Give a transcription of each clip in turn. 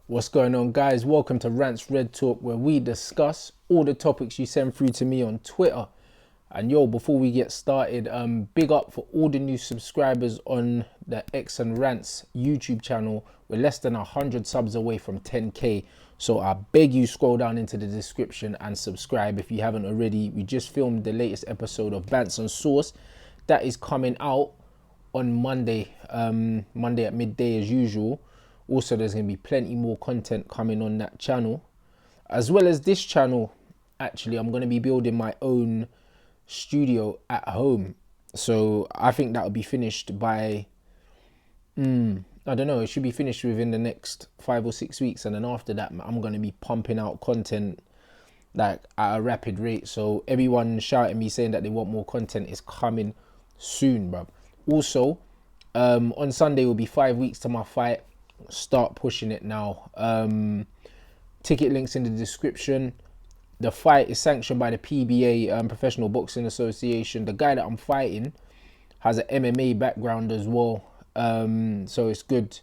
What's going on, guys? Welcome to Rants Red Talk, where we discuss all the topics you send through to me on Twitter. And yo, before we get started, big up for all the new subscribers on the X and Rants YouTube channel. We're less than 100 subs away from 10k. So I beg you, scroll down into the description and subscribe if you haven't already. We just filmed the latest episode of Bants and Sauce. That is coming out on Monday, Monday at midday as usual. Also, there's going to be plenty more content coming on that channel. As well as this channel, actually, I'm going to be building my own studio at home. So I think that will be finished by, I don't know, it should be finished within the next 5 or 6 weeks. And then after that, I'm going to be pumping out content like at a rapid rate. So everyone shouting me saying that they want more content is coming soon, bruv. Also, on Sunday will be 5 weeks to my fight. Start pushing it now. Ticket links in the description. The fight is sanctioned by the PBA, Professional Boxing Association. The guy that I'm fighting has an MMA background as well, so it's good.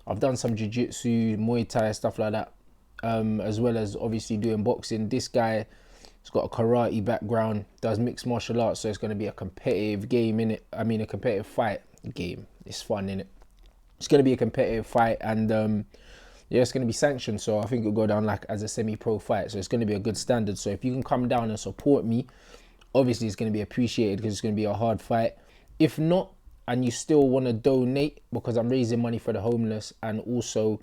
I've done some jiu-jitsu, Muay Thai, stuff like that, as well as obviously doing boxing. This guy has got a karate background, does mixed martial arts, so it's going to be a competitive game, innit? I mean, a competitive fight game. It's fun, innit? It's going to be a competitive fight, and yeah, it's going to be sanctioned, so I think it'll go down like as a semi-pro fight, so it's going to be a good standard. So if you can come down and support me, obviously it's going to be appreciated because it's going to be a hard fight. If not, and you still want to donate, because I'm raising money for the homeless and also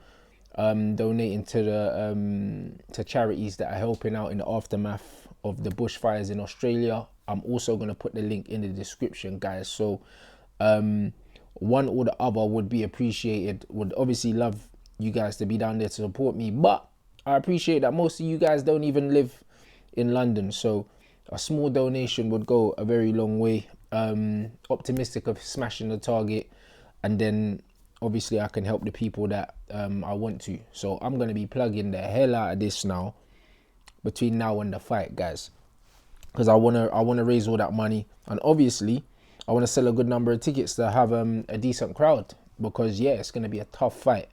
donating to the to charities that are helping out in the aftermath of the bushfires in Australia, I'm also going to put the link in the description, guys. So one or the other would be appreciated. Would obviously love you guys to be down there to support me, but I appreciate that most of you guys don't even live in London, so a small donation would go a very long way. Optimistic of smashing the target, and then obviously I can help the people that I want to. So I'm going to be plugging the hell out of this now between now and the fight, guys, because I want to raise all that money, and obviously I want to sell a good number of tickets to have a decent crowd, because yeah, it's going to be a tough fight.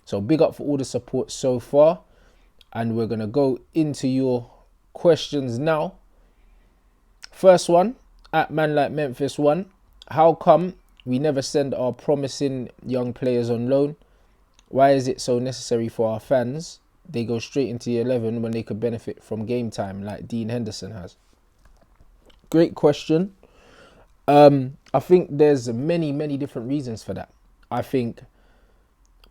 So big up for all the support so far. And we're going to go into your questions now. First one, at Man Like Memphis 1. How come we never send our promising young players on loan? Why is it so necessary for our fans? They go straight into the 11 when they could benefit from game time like Dean Henderson has. Great question. I think there's many different reasons for that. I think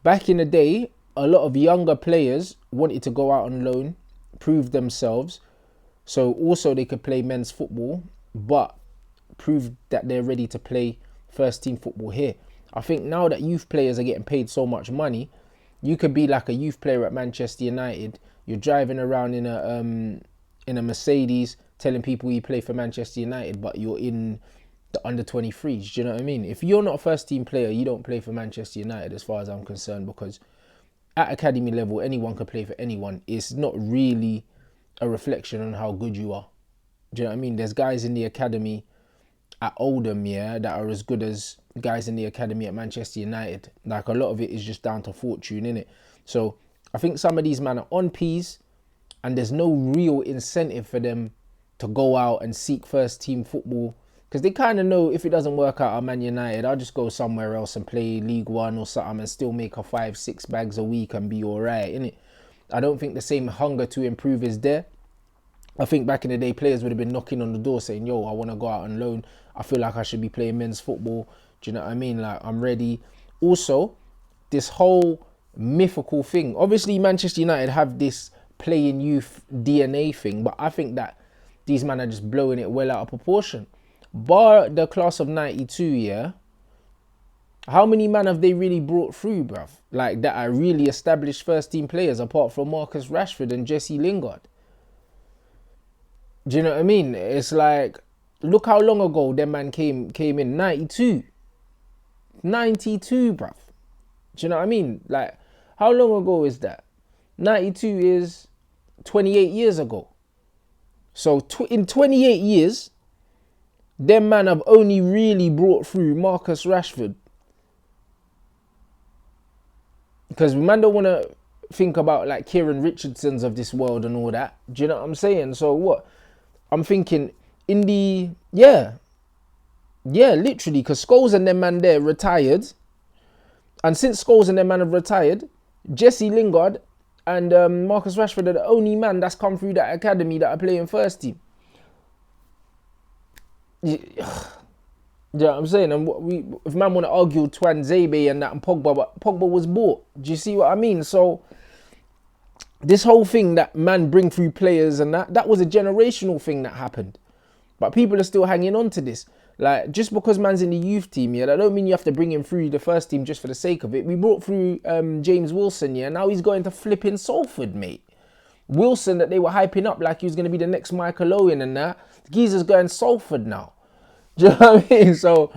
back in the day, a lot of younger players wanted to go out on loan, prove themselves, so also they could play men's football, but prove that they're ready to play first team football here. I think now that youth players are getting paid so much money, you could be like a youth player at Manchester United. You're driving around in a Mercedes, telling people you play for Manchester United, but you're in the under 23s. Do you know what I mean? If you're not a first team player, you don't play for Manchester United as far as I'm concerned, because at academy level, anyone can play for anyone. It's not really a reflection on how good you are. Do you know what I mean? There's guys in the academy at Oldham, yeah, that are as good as guys in the academy at Manchester United. Like, a lot of it is just down to fortune, innit? So I think some of these men are on P's, and there's no real incentive for them to go out and seek first team football, because they kind of know if it doesn't work out at Man United, I'll just go somewhere else and play League One or something and still make a 5-6 bags a week and be alright, innit? I don't think the same hunger to improve is there. I think back in the day, players would have been knocking on the door saying, yo, I want to go out on loan. I feel like I should be playing men's football. Do you know what I mean? Like, I'm ready. Also, this whole mythical thing. Obviously, Manchester United have this playing youth DNA thing, but I think that these men are just blowing it well out of proportion. Bar the class of 92, yeah, how many men have they really brought through, bruv? Like, that are really established first team players apart from Marcus Rashford and Jesse Lingard? Do you know what I mean? It's like, look how long ago them man came in. 92, bruv. Do you know what I mean? Like, how long ago is that? 92 is 28 years ago. So in 28 years, them man have only really brought through Marcus Rashford, Because man don't want to think about like Kieran Richardsons of this world and all that. Do you know what I'm saying? So what? I'm thinking in the, yeah, literally, because Scholes and them man there retired. And since Scholes and them man have retired, Jesse Lingard and Marcus Rashford are the only man that's come through that academy that are playing first team. Yeah, you know what I'm saying? And if man want to argue Twan Zebe and that and Pogba, but Pogba was bought. Do you see what I mean? So this whole thing that man bring through players and that was a generational thing that happened. But people are still hanging on to this. Like, just because man's in the youth team, yeah, that don't mean you have to bring him through the first team just for the sake of it. We brought through James Wilson, yeah, now he's going to flipping Salford, mate. Wilson that they were hyping up like he was going to be the next Michael Owen and that. Geezer's going Salford now. Do you know what I mean? So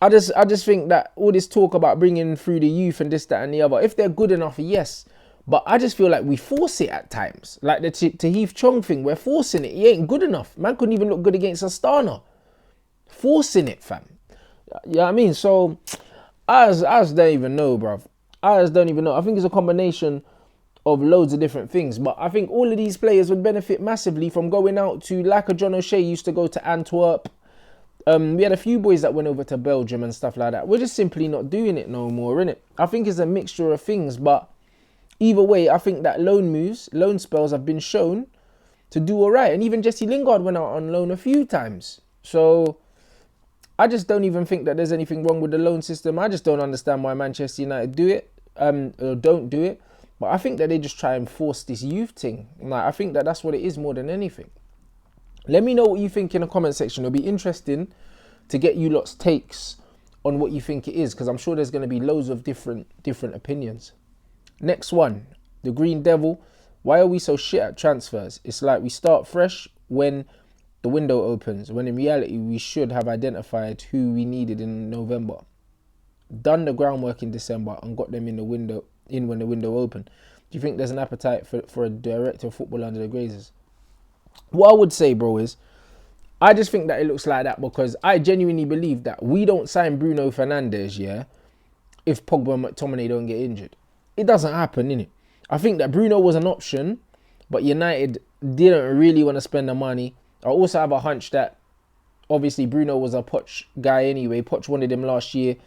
I just think that all this talk about bringing through the youth and this, that and the other, if they're good enough, yes. But I just feel like we force it at times. Like the Tahith Chong thing, we're forcing it. He ain't good enough. Man couldn't even look good against Astana. Forcing it, fam. You know what I mean? So I just don't even know, bruv. I just don't even know. I think it's a combination of loads of different things. But I think all of these players would benefit massively from going out to, like a John O'Shea used to go to Antwerp. We had a few boys that went over to Belgium and stuff like that. We're just simply not doing it no more, innit? I think it's a mixture of things. But either way, I think that loan spells have been shown to do all right. And even Jesse Lingard went out on loan a few times. So I just don't even think that there's anything wrong with the loan system. I just don't understand why Manchester United do it, or don't do it. But I think that they just try and force this youth thing. Like, I think that that's what it is more than anything. Let me know what you think in the comment section. It'll be interesting to get you lot's takes on what you think it is, because I'm sure there's going to be loads of different opinions. Next one, the Green Devil. Why are we so shit at transfers? It's like we start fresh when the window opens, when in reality we should have identified who we needed in November, done the groundwork in December and got them in when the window opened. Do you think there's an appetite for a director of football under the Glazers? What I would say, bro, is I just think that it looks like that because I genuinely believe that we don't sign Bruno Fernandes, yeah, if Pogba and McTominay don't get injured. It doesn't happen, innit? I think that Bruno was an option, but United didn't really want to spend the money. I also have a hunch that obviously Bruno was a Poch guy anyway. Poch wanted him last year,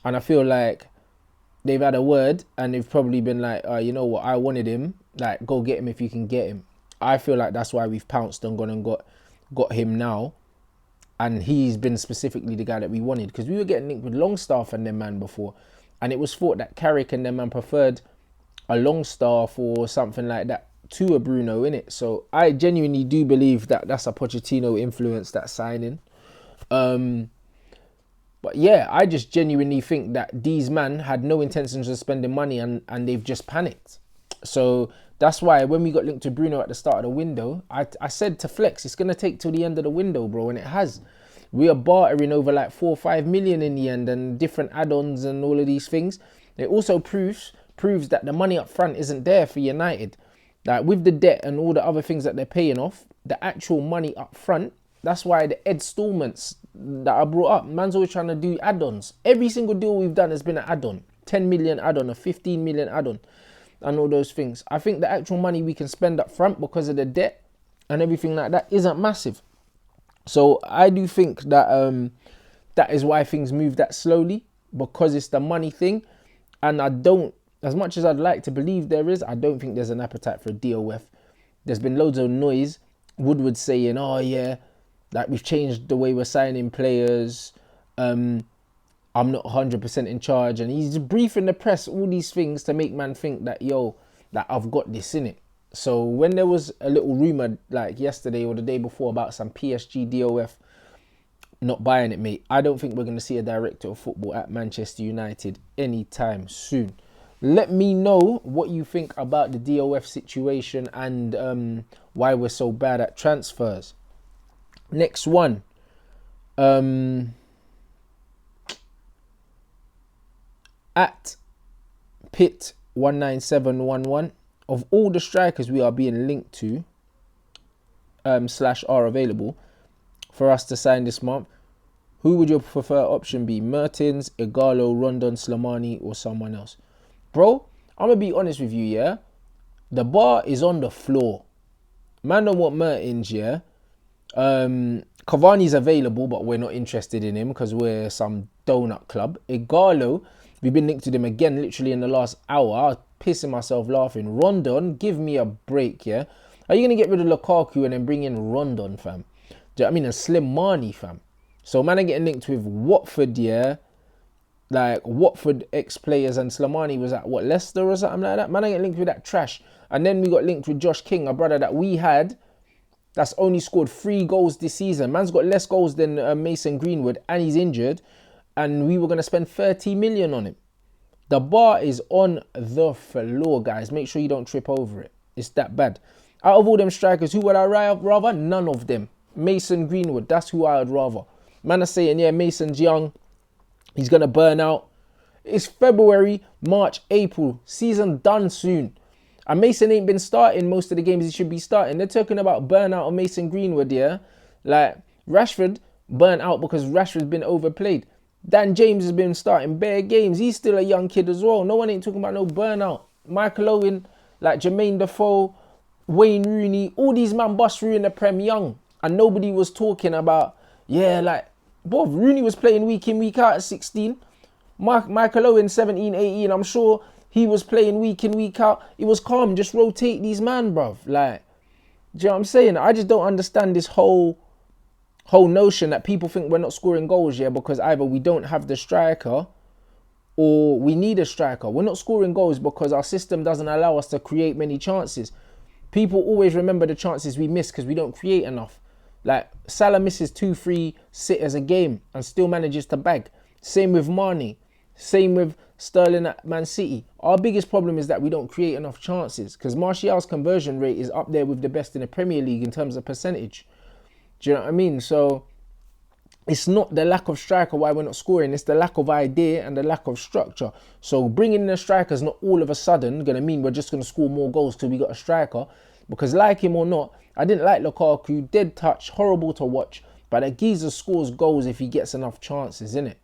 and I feel like they've had a word and they've probably been like, you know what, I wanted him. Like, go get him if you can get him. I feel like that's why we've pounced and gone and got him now. And he's been specifically the guy that we wanted, because we were getting linked with Longstaff and them man before. And it was thought that Carrick and them man preferred a Longstaff or something like that to a Bruno, innit? So I genuinely do believe that that's a Pochettino influence, that signing. But yeah, I just genuinely think that these men had no intentions of spending money and they've just panicked. So that's why when we got linked to Bruno at the start of the window, I said to Flex, it's going to take till the end of the window, bro. And it has. We are bartering over like 4 or 5 million in the end and different add-ons and all of these things. It also proves that the money up front isn't there for United. Like with the debt and all the other things that they're paying off, the actual money up front, that's why the installments that are brought up, man's always trying to do add-ons. Every single deal we've done has been an add-on. 10 million add-on, a 15 million add-on, and all those things. I think the actual money we can spend up front because of the debt and everything like that isn't massive. So I do think that that is why things move that slowly, because it's the money thing. And I don't, as much as I'd like to believe there is, I don't think there's an appetite for a DOF. There's been loads of noise. Woodward saying, oh yeah, like we've changed the way we're signing players. I'm not 100% in charge. And he's briefing the press, all these things to make man think that, yo, that I've got this in it. So when there was a little rumour like yesterday or the day before about some PSG DOF not buying it, mate, I don't think we're going to see a director of football at Manchester United anytime soon. Let me know what you think about the DOF situation and why we're so bad at transfers. Next one. At Pit19711, of all the strikers we are being linked to / are available for us to sign this month, who would your preferred option be? Mertens, Ighalo, Rondon, Slimani, or someone else? Bro, I'm going to be honest with you, yeah? The bar is on the floor. Man don't want Mertens, yeah? Cavani's available, but we're not interested in him because we're some donut club. Ighalo, we've been linked to him again literally in the last hour. I was pissing myself laughing. Rondon, give me a break, yeah? Are you going to get rid of Lukaku and then bring in Rondon, fam? Do you know what I mean? And Slimani, fam. So man are getting linked with Watford, yeah? Like Watford ex-players, and Slimani was at, what, Leicester or something like that? Man are getting linked with that trash. And then we got linked with Josh King, a brother that we had, that's only scored 3 goals this season. Man's got less goals than Mason Greenwood, and he's injured. And we were going to spend 30 million on him. The bar is on the floor, guys. Make sure you don't trip over it. It's that bad. Out of all them strikers, who would I rather? None of them. Mason Greenwood, that's who I would rather. Man are saying, yeah, Mason's young. He's going to burn out. It's February, March, April. Season done soon. And Mason ain't been starting most of the games he should be starting. They're talking about burnout of Mason Greenwood, yeah? Like, Rashford burnt out because Rashford's been overplayed. Dan James has been starting bare games. He's still a young kid as well. No one ain't talking about no burnout. Michael Owen, like Jermaine Defoe, Wayne Rooney, all these man bust through in the Prem young. And nobody was talking about, yeah, like, boy, Rooney was playing week in, week out at 16. Michael Owen, 17, 18, I'm sure he was playing week in, week out. It was calm. Just rotate these man, bruv. Like, do you know what I'm saying? I just don't understand this whole notion that people think we're not scoring goals, yeah, because either we don't have the striker or we need a striker. We're not scoring goals because our system doesn't allow us to create many chances. People always remember the chances we miss because we don't create enough. Like, Salah misses 2-3 sitters a game and still manages to bag. Same with Mane. Same with Sterling at Man City. Our biggest problem is that we don't create enough chances because Martial's conversion rate is up there with the best in the Premier League in terms of percentage. Do you know what I mean? So it's not the lack of striker why we're not scoring. It's the lack of idea and the lack of structure. So bringing in a striker is not all of a sudden going to mean we're just going to score more goals till we got a striker. Because like him or not, I didn't like Lukaku. Dead touch, horrible to watch. But that geezer scores goals if he gets enough chances, innit?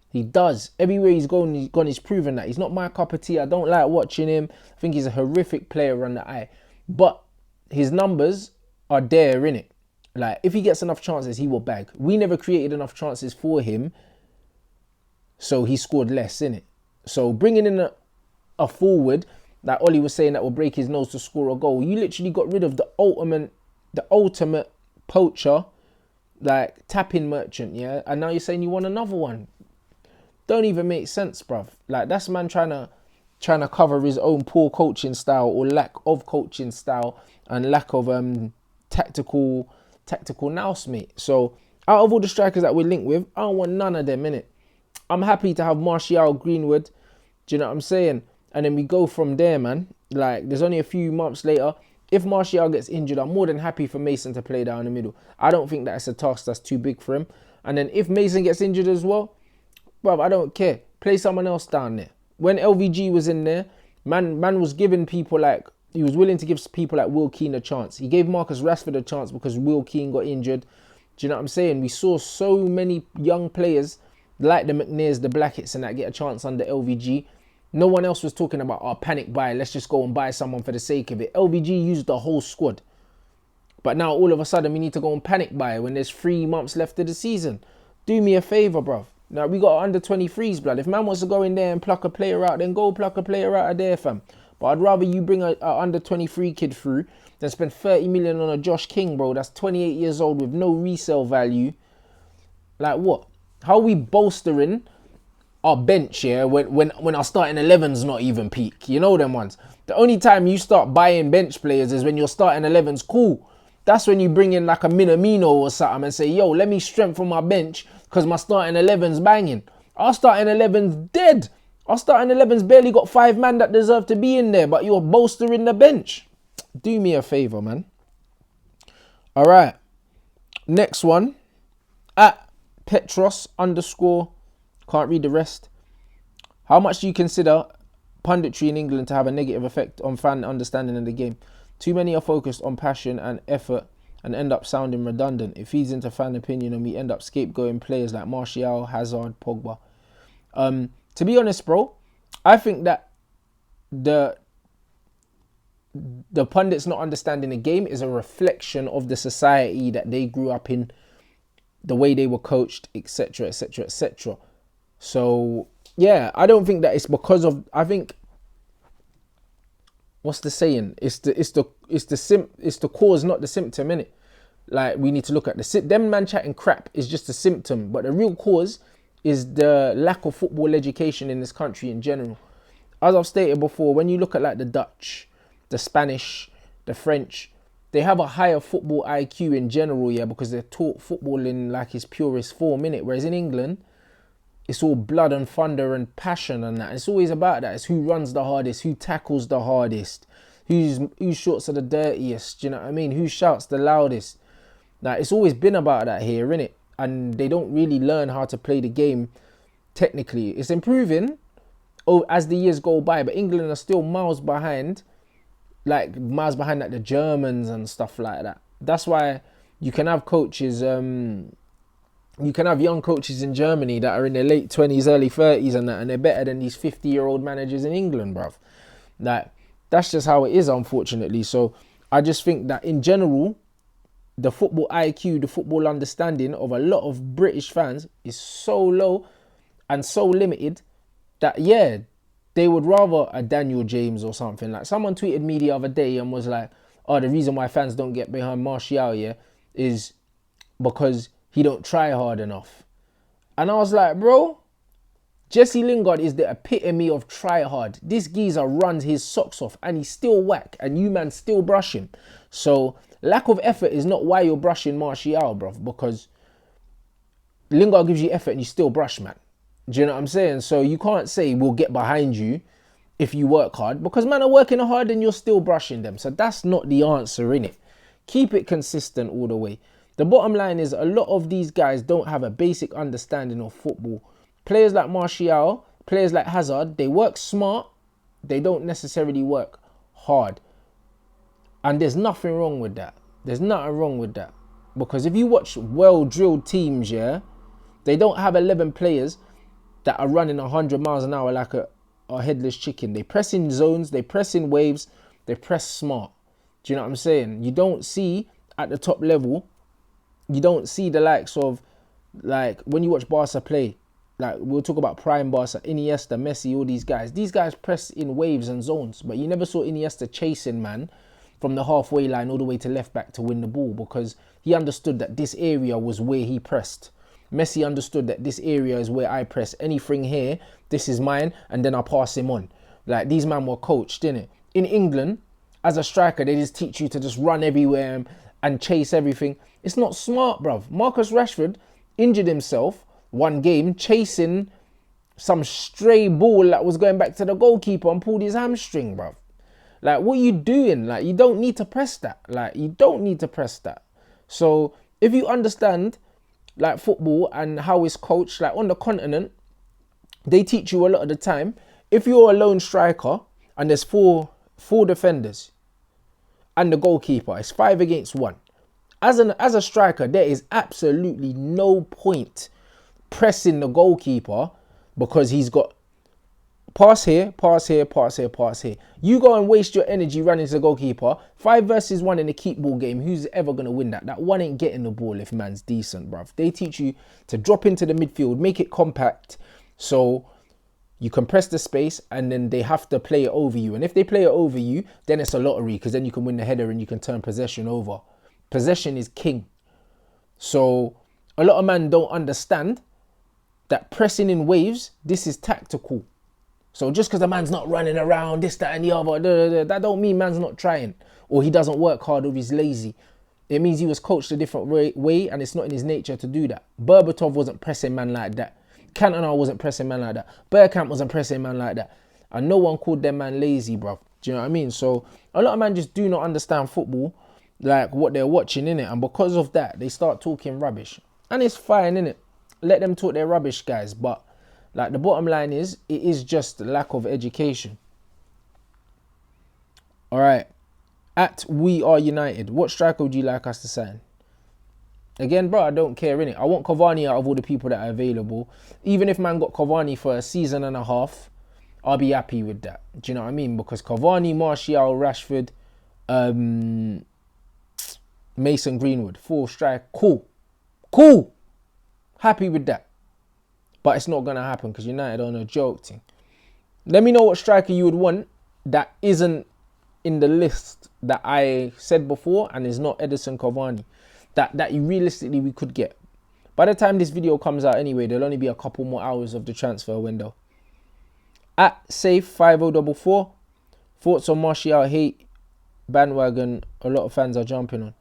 He does. Everywhere he's gone, he's proven that. He's not my cup of tea. I don't like watching him. I think he's a horrific player on the eye. But his numbers are there, innit? Like, if he gets enough chances, he will bag. We never created enough chances for him, so he scored less, innit? So bringing in a forward, like Ollie was saying, that will break his nose to score a goal, you literally got rid of the ultimate poacher, like tapping merchant, yeah? And now you're saying you want another one. Don't even make sense, bruv. Like, that's man trying to cover his own poor coaching style or lack of coaching style and lack of tactical nous, mate. So out of all the strikers that we're linked with, I don't want none of them, innit? I'm happy to have Martial, Greenwood. Do you know what I'm saying? And then we go from there, man. Like, there's only a few months later. If Martial gets injured, I'm more than happy for Mason to play down the middle. I don't think that's a task that's too big for him. And then if Mason gets injured as well, bruv, I don't care. Play someone else down there. When LVG was in there, man was giving people like, he was willing to give people like Will Keane a chance. He gave Marcus Rashford a chance because Will Keane got injured. Do you know what I'm saying? We saw so many young players like the McNairs, the Blackett's and that get a chance under LVG. No one else was talking about, oh, panic buy, let's just go and buy someone for the sake of it. LVG used the whole squad. But now all of a sudden we need to go and panic buy when there's 3 months left of the season. Do me a favour, bruv. Now, we got under 23s, blood. If man wants to go in there and pluck a player out, then go pluck a player out of there, fam. But I'd rather you bring a under 23 kid through than spend 30 million on a Josh King, bro. That's 28 years old with no resale value. Like, what? How are we bolstering our bench here when our starting 11's not even peak? You know them ones. The only time you start buying bench players is when your starting 11's cool. That's when you bring in like a Minamino or something and say, yo, let me strengthen my bench because my starting 11's banging. Our starting 11's dead. Our starting 11's barely got 5 man that deserve to be in there, but you're bolstering the bench. Do me a favour, man. All right. Next one. At Petros _ can't read the rest. How much do you consider punditry in England to have a negative effect on fan understanding of the game? Too many are focused on passion and effort and end up sounding redundant. It feeds into fan opinion and we end up scapegoating players like Martial, Hazard, Pogba. To be honest, bro, I think that the pundits not understanding the game is a reflection of the society that they grew up in, the way they were coached, etc., etc., etc. So yeah, I don't think that it's because of. I think, what's the saying? It's the cause, not the symptom, innit? Like, we need to look at them man chatting crap is just a symptom, but the real cause is the lack of football education in this country in general. As I've stated before, when you look at like the Dutch, the Spanish, the French, they have a higher football IQ in general, yeah, because they're taught football in like its purest form, innit? Whereas in England, it's all blood and thunder and passion and that. It's always about that. It's who runs the hardest, who tackles the hardest, whose shots are the dirtiest, you know what I mean? Who shouts the loudest. Like, it's always been about that here, innit? And they don't really learn how to play the game technically. It's improving as the years go by, but England are still miles behind, like the Germans and stuff like that. That's why you can have coaches, you can have young coaches in Germany that are in their late 20s, early 30s and that, and they're better than these 50-year-old managers in England, bruv. Like, that's just how it is, unfortunately. So I just think that in general, the football IQ, the football understanding of a lot of British fans is so low and so limited that, yeah, they would rather a Daniel James or something. Like, someone tweeted me the other day and was like, oh, the reason why fans don't get behind Martial, yeah, is because he don't try hard enough. And I was like, bro, Jesse Lingard is the epitome of try hard. This geezer runs his socks off and he's still whack and you man still brush him. So lack of effort is not why you're brushing Martial, bro, because Lingard gives you effort and you still brush, man. Do you know what I'm saying? So you can't say we'll get behind you if you work hard, because man are working hard and you're still brushing them. So that's not the answer, innit? Keep it consistent all the way. The bottom line is a lot of these guys don't have a basic understanding of football. Players like Martial, players like Hazard, they work smart. They don't necessarily work hard. And there's nothing wrong with that. There's nothing wrong with that. Because if you watch well-drilled teams, yeah, they don't have 11 players that are running 100 miles an hour like a headless chicken. They press in zones, they press in waves, they press smart. Do you know what I'm saying? You don't see at the top level, you don't see the likes of, like, when you watch Barca play, like, we'll talk about prime Barca, Iniesta, Messi, all these guys. These guys press in waves and zones, but you never saw Iniesta chasing, man, from the halfway line all the way to left back to win the ball, because he understood that this area was where he pressed. Messi understood that this area is where I press. Anything here, this is mine, and then I pass him on. Like, these men were coached, innit? In England, as a striker, they just teach you to just run everywhere and chase everything. It's not smart, bruv. Marcus Rashford injured himself one game chasing some stray ball that was going back to the goalkeeper and pulled his hamstring, bruv. Like, what are you doing? Like, you don't need to press that. Like, you don't need to press that. So if you understand, like, football and how it's coached, like on the continent, they teach you a lot of the time. If you're a lone striker and there's four defenders and the goalkeeper, it's 5 against 1. As a striker, there is absolutely no point pressing the goalkeeper, because he's got pass here, pass here, pass here, pass here. You go and waste your energy running to the goalkeeper. 5 versus 1 in a keep ball game. Who's ever going to win that? That one ain't getting the ball if man's decent, bruv. They teach you to drop into the midfield, make it compact, so you compress the space, and then they have to play it over you. And if they play it over you, then it's a lottery, because then you can win the header and you can turn possession over. Possession is king. So a lot of men don't understand that pressing in waves, this is tactical. So just because the man's not running around, this, that, and the other, that don't mean man's not trying, or he doesn't work hard, or he's lazy. It means he was coached a different way, and it's not in his nature to do that. Berbatov wasn't pressing man like that. Cantona wasn't pressing man like that. Bergkamp wasn't pressing man like that. And no one called them man lazy, bruv. Do you know what I mean? So a lot of men just do not understand football, like what they're watching, innit? And because of that, they start talking rubbish. And it's fine, innit? Let them talk their rubbish, guys. But like, the bottom line is, it is just lack of education. All right. At We Are United, what striker would you like us to sign? Again, bro, I don't care, innit? I want Cavani out of all the people that are available. Even if man got Cavani for a season and a half, I'll be happy with that. Do you know what I mean? Because Cavani, Martial, Rashford, Mason Greenwood, 4 strike, cool, happy with that. But it's not going to happen because United are on a joke thing. Let me know what striker you would want that isn't in the list that I said before and is not Edison Cavani. That you realistically we could get. By the time this video comes out anyway, there'll only be a couple more hours of the transfer window. At Safe5044, thoughts on Martial hate bandwagon a lot of fans are jumping on.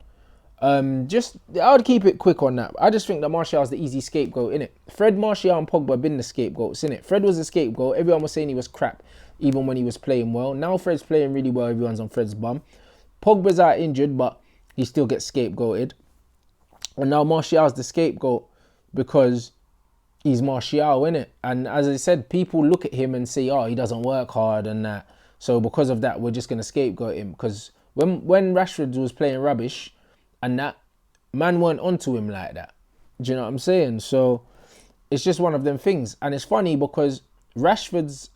I would keep it quick on that. I just think that Martial's the easy scapegoat, innit? Fred, Martial and Pogba have been the scapegoats, innit? Fred was the scapegoat. Everyone was saying he was crap, even when he was playing well. Now Fred's playing really well. Everyone's on Fred's bum. Pogba's out injured, but he still gets scapegoated. And now Martial's the scapegoat because he's Martial, innit? And as I said, people look at him and say, oh, he doesn't work hard and that. So because of that, we're just going to scapegoat him. Because when Rashford was playing rubbish, and that man weren't onto him like that. Do you know what I'm saying? So it's just one of them things. And it's funny because Rashford's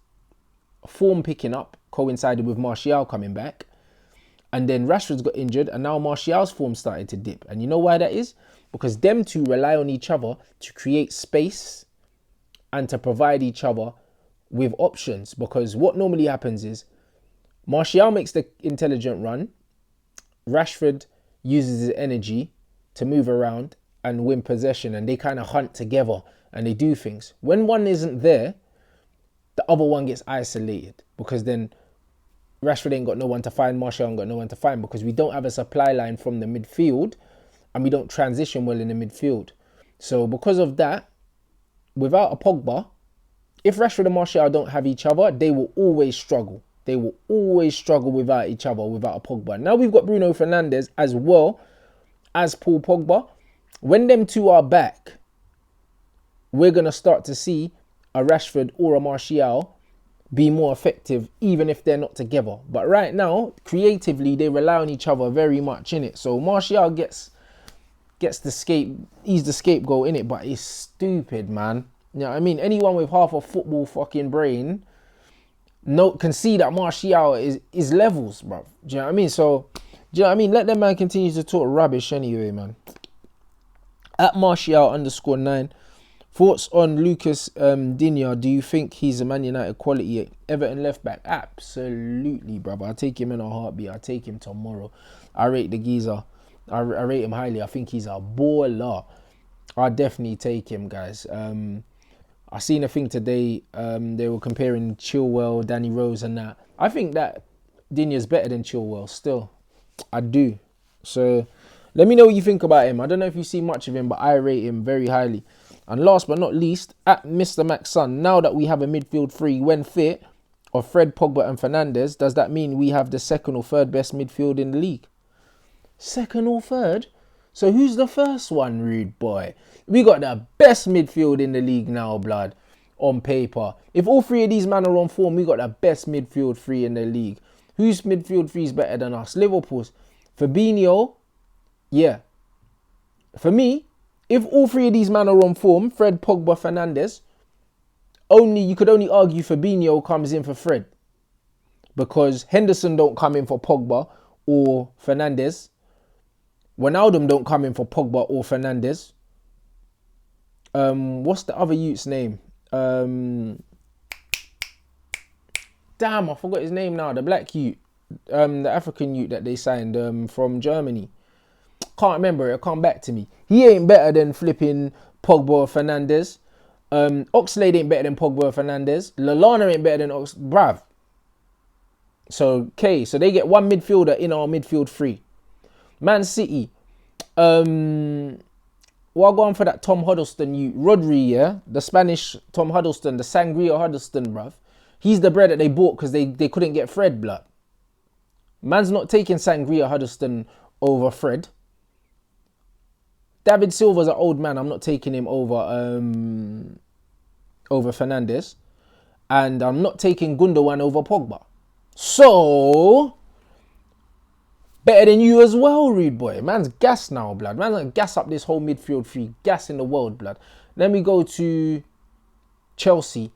form picking up coincided with Martial coming back. And then Rashford's got injured and now Martial's form started to dip. And you know why that is? Because them two rely on each other to create space and to provide each other with options. Because what normally happens is Martial makes the intelligent run. Rashford uses his energy to move around and win possession, and they kind of hunt together and they do things. When one isn't there, the other one gets isolated because then Rashford ain't got no one to find, Martial ain't got no one to find because we don't have a supply line from the midfield and we don't transition well in the midfield. So because of that, without a Pogba, if Rashford and Martial don't have each other, they will always struggle. They will always struggle without each other, without a Pogba. Now we've got Bruno Fernandes as well as Paul Pogba. When them two are back, we're going to start to see a Rashford or a Martial be more effective, even if they're not together. But right now, creatively, they rely on each other very much, innit? So Martial gets he's the scapegoat, innit? But it's stupid, man. You know what I mean? Anyone with half a football fucking brain can see that Martial is levels, bro. Do you know what I mean? So, do you know what I mean? Let that man continue to talk rubbish anyway, man. At Martial_9, thoughts on Lucas Digne? Do you think he's a Man United quality Everton left back? Absolutely, brother. I take him in a heartbeat. I take him tomorrow. I rate the geezer. I rate him highly. I think he's a baller. I definitely take him, guys. I seen a thing today, they were comparing Chilwell, Danny Rose and that. I think that Digne is better than Chilwell still. I do. So let me know what you think about him. I don't know if you see much of him, but I rate him very highly. And last but not least, at Mr. Maxson, now that we have a midfield three when fit of Fred, Pogba and Fernandes, does that mean we have the second or third best midfield in the league? Second or third? So who's the first one, rude boy? We got the best midfield in the league now, blood, on paper. If all three of these men are on form, we got the best midfield three in the league. Whose midfield three is better than us? Liverpool's. Fabinho, yeah. For me, if all three of these men are on form, Fred, Pogba, Fernandes, you could only argue Fabinho comes in for Fred. Because Henderson don't come in for Pogba or Fernandes. Wijnaldum don't come in for Pogba or Fernandes. What's the other youth's name? Damn, I forgot his name now. The black youth. The African youth that they signed from Germany. Can't remember it. Come back to me. He ain't better than flipping Pogba or Fernandes. Oxlade ain't better than Pogba or Fernandes. Lallana ain't better than Bruv. So they get one midfielder in our midfield three. Man City. Well, I'll go on for that Tom Huddleston, Rodri, yeah? The Spanish Tom Huddleston, the Sangria Huddleston, bruv. He's the bread that they bought because they couldn't get Fred, blood. Man's not taking Sangria Huddleston over Fred. David Silva's an old man. I'm not taking him over Fernandes. And I'm not taking Gundogan over Pogba. So, better than you as well, rude boy. Man's gas now, blood. Man's gonna gas up this whole midfield three. Gas in the world, blood. Then we go to Chelsea.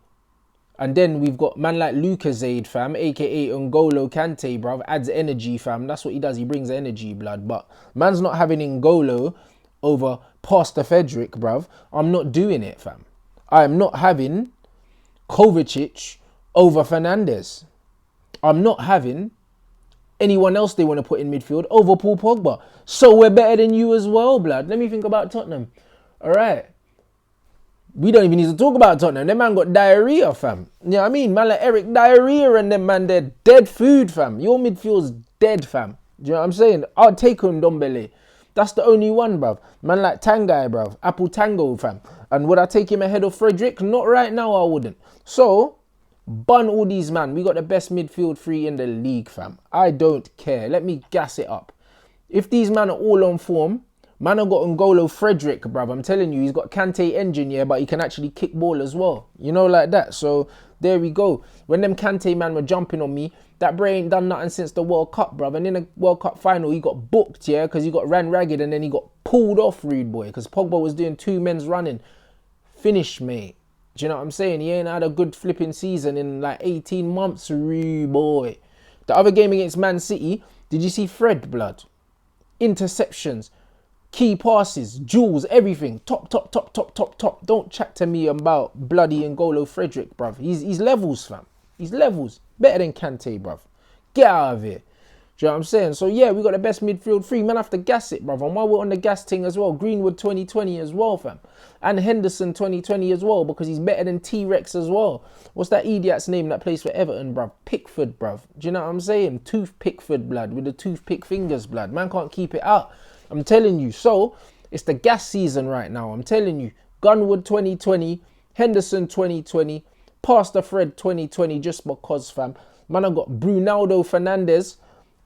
And then we've got man like Lucasade, fam, aka N'Golo Kante, bruv, adds energy, fam. That's what he does. He brings energy, blood. But man's not having N'Golo over Pastor Frederick, bruv. I'm not doing it, fam. I am not having Kovacic over Fernandes. I'm not having anyone else they want to put in midfield over Paul Pogba. So we're better than you as well, blood. Let me think about Tottenham. All right. We don't even need to talk about Tottenham. Them man got diarrhea, fam. You know what I mean? Man like Eric Diarrhea and them man, they're dead food, fam. Your midfield's dead, fam. Do you know what I'm saying? I'll take on Ndombele. That's the only one, bruv. Man like Tanguy, bruv. Apple Tango, fam. And would I take him ahead of Frederick? Not right now, I wouldn't. So, bun all these, man. We got the best midfield three in the league, fam. I don't care. Let me gas it up. If these men are all on form, man, I got N'Golo Frederick, bruv. I'm telling you, he's got Kante engine, yeah, but he can actually kick ball as well. You know, like that. So, there we go. When them Kante man were jumping on me, that boy ain't done nothing since the World Cup, bruv. And in the World Cup final, he got booked, yeah, because he got ran ragged and then he got pulled off, rude boy, because Pogba was doing two men's running. Finish, mate. Do you know what I'm saying? He ain't had a good flipping season in like 18 months, rude boy. The other game against Man City, did you see Fred, blood? Interceptions, key passes, jewels, everything. Top. Don't chat to me about bloody N'Golo Frederick, bruv. He's levels, fam. He's levels. Better than Kante, bruv. Get out of here. Do you know what I'm saying? So, yeah, we got the best midfield three. Man, have to gas it, bruv. And while we're on the gas thing as well, Greenwood 2020 as well, fam. And Henderson 2020 as well, because he's better than T-Rex as well. What's that idiot's name that plays for Everton, bruv? Pickford, bruv. Do you know what I'm saying? Tooth Pickford, blood, with the toothpick fingers, blood. Man can't keep it out. I'm telling you. So, it's the gas season right now. I'm telling you. Gunwood 2020, Henderson 2020, Pastor Fred 2020, just because, fam. Man, I got Bruno Fernandes.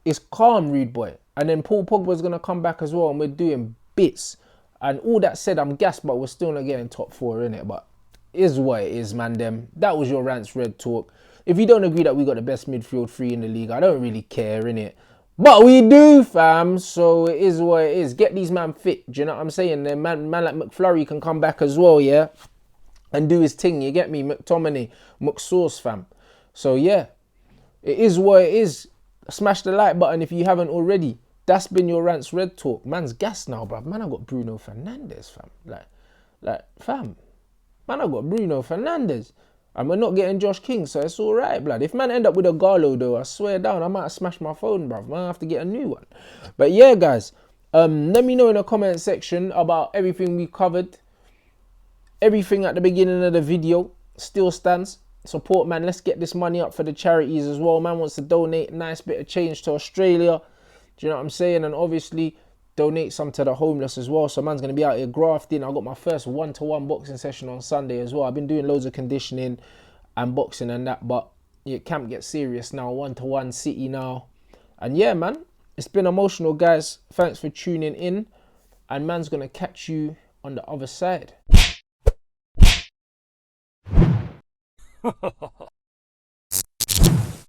It's calm, rude boy. And then Paul Pogba's going to come back as well, and we're doing bits. And all that said, I'm gassed, but we're still not getting top four, innit? But is what it is, man, them. That was your Rants Red Talk. If you don't agree that we got the best midfield three in the league, I don't really care, innit? But we do, fam. So it is what it is. Get these man fit. Do you know what I'm saying? Then man like McFlurry can come back as well, yeah? And do his thing, you get me? McTominay, McSauce, fam. So, yeah. It is what it is. Smash the like button if you haven't already. That's been your Rants Red Talk. Man's gas now, bruv. Man, I got Bruno Fernandes, fam. Like, fam. Man, I got Bruno Fernandes. And we're not getting Josh King, so it's all right, blood. If man end up with a Ighalo, though, I swear down, I might have smashed my phone, bruv. Man, I have to get a new one. But yeah, guys, let me know in the comment section about everything we covered. Everything at the beginning of the video still stands. Support, man. Let's get this money up for the charities as well. Man wants to donate a nice bit of change to Australia. Do you know what I'm saying? And obviously donate some to the homeless as well. So man's going to be out here grafting. I got my first one-to-one boxing session on Sunday as well. I've been doing loads of conditioning and boxing and that, but yeah, camp gets serious now. One-to-one city now. And yeah, man, it's been emotional, guys. Thanks for tuning in. And man's going to catch you on the other side.